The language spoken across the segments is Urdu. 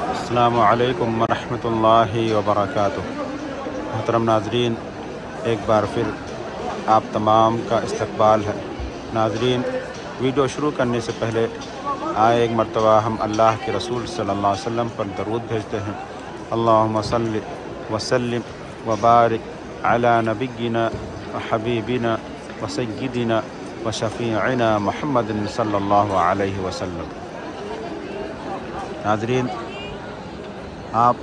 السلام علیکم ورحمۃ اللہ وبرکاتہ۔ محترم ناظرین، ایک بار پھر آپ تمام کا استقبال ہے۔ ناظرین، ویڈیو شروع کرنے سے پہلے آئے ایک مرتبہ ہم اللہ کے رسول صلی اللہ علیہ وسلم پر درود بھیجتے ہیں۔ اللہم صلی وسلم وبارک علی نبینا وحبیبنا وسیدنا وشفیعنا محمد صلی اللہ علیہ وسلم۔ ناظرین، آپ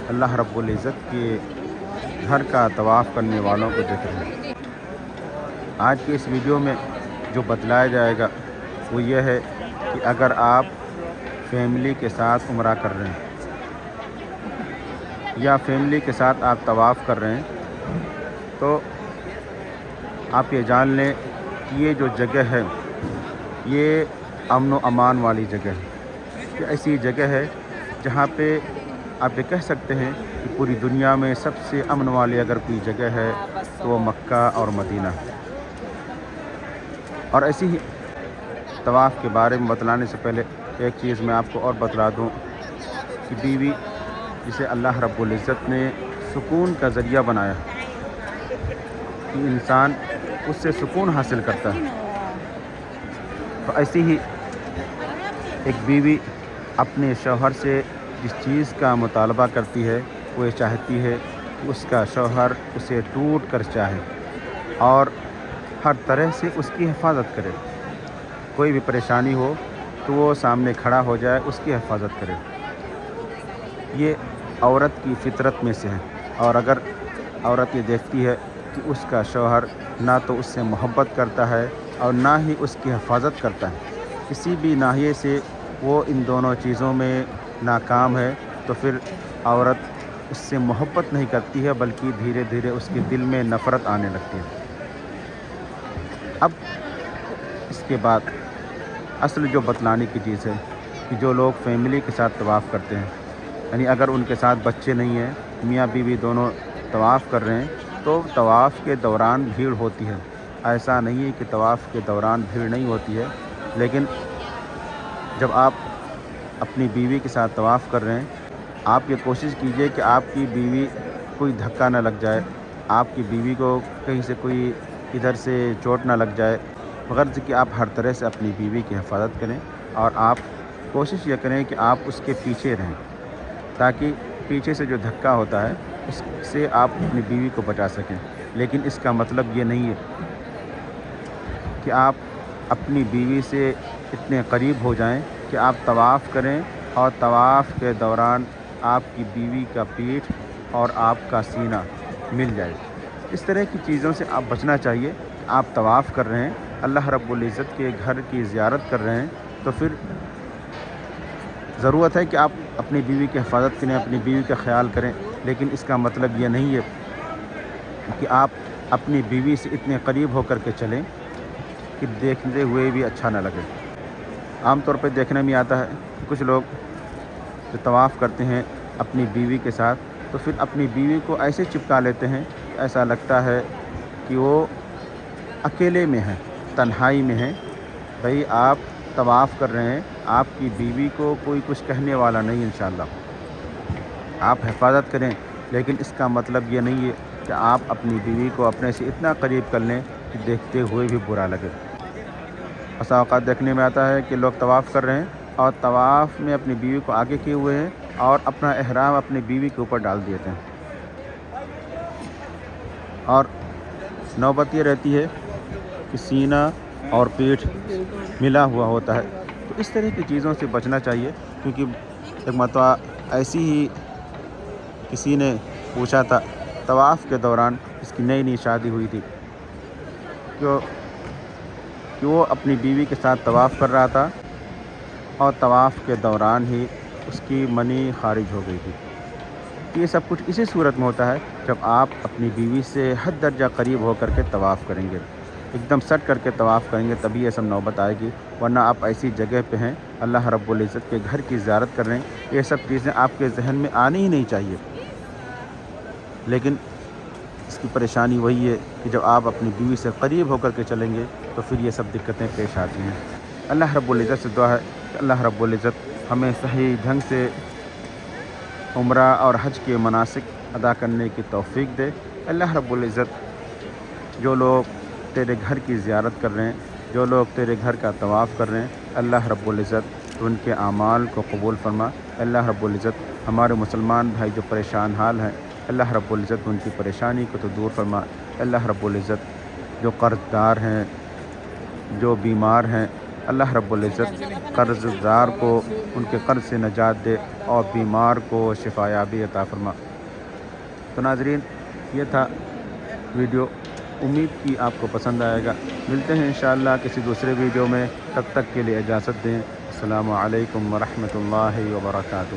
اللہ رب العزت کے گھر کا طواف کرنے والوں کو دیکھ رہے ہیں۔ آج کے اس ویڈیو میں جو بتلایا جائے گا وہ یہ ہے کہ اگر آپ فیملی کے ساتھ عمرہ کر رہے ہیں یا فیملی کے ساتھ آپ طواف کر رہے ہیں تو آپ یہ جان لیں کہ یہ جو جگہ ہے یہ امن و امان والی جگہ ہے۔ یہ ایسی جگہ ہے جہاں پہ آپ یہ کہہ سکتے ہیں کہ پوری دنیا میں سب سے امن والی اگر کوئی جگہ ہے تو وہ مکہ اور مدینہ ہے۔ اور ایسی ہی طواف کے بارے میں بتلانے سے پہلے ایک چیز میں آپ کو اور بتلا دوں کہ بیوی جسے اللہ رب العزت نے سکون کا ذریعہ بنایا کہ انسان اس سے سکون حاصل کرتا ہے، تو ایسی ہی ایک بیوی اپنے شوہر سے جس چیز کا مطالبہ کرتی ہے وہ یہ چاہتی ہے کہ اس کا شوہر اسے ٹوٹ کر چاہے اور ہر طرح سے اس کی حفاظت کرے۔ کوئی بھی پریشانی ہو تو وہ سامنے کھڑا ہو جائے، اس کی حفاظت کرے۔ یہ عورت کی فطرت میں سے ہے، اور اگر عورت یہ دیکھتی ہے کہ اس کا شوہر نہ تو اس سے محبت کرتا ہے اور نہ ہی اس کی حفاظت کرتا ہے، کسی بھی ناحیے سے وہ ان دونوں چیزوں میں ناکام ہے، تو پھر عورت اس سے محبت نہیں کرتی ہے بلکہ دھیرے دھیرے اس کے دل میں نفرت آنے لگتی ہے۔ اب اس کے بعد اصل جو بتلانے کی چیز ہے کہ جو لوگ فیملی کے ساتھ طواف کرتے ہیں، یعنی اگر ان کے ساتھ بچے نہیں ہیں، میاں بیوی دونوں طواف کر رہے ہیں، تو طواف کے دوران بھیڑ ہوتی ہے۔ ایسا نہیں ہے کہ طواف کے دوران بھیڑ نہیں ہوتی ہے، لیکن جب آپ اپنی بیوی کے ساتھ طواف کر رہے ہیں، آپ یہ کوشش کیجئے کہ آپ کی بیوی کوئی دھکا نہ لگ جائے، آپ کی بیوی کو کہیں سے کوئی ادھر سے چوٹ نہ لگ جائے، بغرض کہ آپ ہر طرح سے اپنی بیوی کی حفاظت کریں، اور آپ کوشش یہ کریں کہ آپ اس کے پیچھے رہیں تاکہ پیچھے سے جو دھکا ہوتا ہے اس سے آپ اپنی بیوی کو بچا سکیں۔ لیکن اس کا مطلب یہ نہیں ہے کہ آپ اپنی بیوی سے اتنے قریب ہو جائیں کہ آپ طواف کریں اور طواف کے دوران آپ کی بیوی کا پیٹھ اور آپ کا سینہ مل جائے۔ اس طرح کی چیزوں سے آپ بچنا چاہیے۔ آپ طواف کر رہے ہیں، اللہ رب العزت کے گھر کی زیارت کر رہے ہیں، تو پھر ضرورت ہے کہ آپ اپنی بیوی کی حفاظت کریں، اپنی بیوی کا خیال کریں، لیکن اس کا مطلب یہ نہیں ہے کہ آپ اپنی بیوی سے اتنے قریب ہو کر کے چلیں کہ دیکھتے ہوئے بھی اچھا نہ لگے۔ عام طور پہ دیکھنے میں آتا ہے کہ کچھ لوگ جو طواف کرتے ہیں اپنی بیوی کے ساتھ، تو پھر اپنی بیوی کو ایسے چپکا لیتے ہیں کہ ایسا لگتا ہے کہ وہ اکیلے میں ہیں، تنہائی میں ہیں۔ بھئی آپ طواف کر رہے ہیں، آپ کی بیوی کو کوئی کچھ کہنے والا نہیں انشاءاللہ، آپ حفاظت کریں، لیکن اس کا مطلب یہ نہیں ہے کہ آپ اپنی بیوی کو اپنے سے اتنا قریب کر لیں کہ دیکھتے ہوئے بھی برا لگے۔ بسا اوقات دیکھنے میں آتا ہے کہ لوگ طواف کر رہے ہیں اور طواف میں اپنی بیوی کو آگے کیے ہوئے ہیں اور اپنا احرام اپنی بیوی کے اوپر ڈال دیتے ہیں، اور نوبت یہ رہتی ہے کہ سینہ اور پیٹھ ملا ہوا ہوتا ہے۔ تو اس طرح کی چیزوں سے بچنا چاہیے، کیونکہ ایک مرتبہ ایسی ہی کسی نے پوچھا تھا، طواف کے دوران اس کی نئی نئی شادی ہوئی تھی، کہ وہ اپنی بیوی کے ساتھ طواف کر رہا تھا اور طواف کے دوران ہی اس کی منی خارج ہو گئی تھی۔ یہ سب کچھ اسی صورت میں ہوتا ہے جب آپ اپنی بیوی سے حد درجہ قریب ہو کر کے طواف کریں گے، ایک دم سٹ کر کے طواف کریں گے، تبھی یہ سب نوبت آئے گی، ورنہ آپ ایسی جگہ پہ ہیں، اللہ رب العزت کے گھر کی زیارت کر رہے ہیں، یہ سب چیزیں آپ کے ذہن میں آنی ہی نہیں چاہیے۔ لیکن اس کی پریشانی وہی ہے کہ جب آپ اپنی بیوی سے قریب ہو کر کے چلیں گے تو پھر یہ سب دقتیں پیش آتی ہیں۔ اللہ رب العزت سے دعا ہے کہ اللہ رب العزت ہمیں صحیح ڈھنگ سے عمرہ اور حج کے مناسک ادا کرنے کی توفیق دے۔ اللہ رب العزت جو لوگ تیرے گھر کی زیارت کر رہے ہیں، جو لوگ تیرے گھر کا طواف کر رہے ہیں، اللہ رب العزت ان کے اعمال کو قبول فرما۔ اللہ رب العزت ہمارے مسلمان بھائی جو پریشان حال ہیں، اللہ رب العزت ان کی پریشانی کو تو دور فرما۔ اللہ رب العزت جو قرض دار ہیں، جو بیمار ہیں، اللہ رب العزت قرض دار کو ان کے قرض سے نجات دے اور بیمار کو شفا یابی عطا فرما۔ تو ناظرین، یہ تھا ویڈیو، امید کی آپ کو پسند آئے گا۔ ملتے ہیں انشاءاللہ کسی دوسرے ویڈیو میں، تب تک کے لیے اجازت دیں۔ السلام علیکم ورحمۃ اللہ وبرکاتہ۔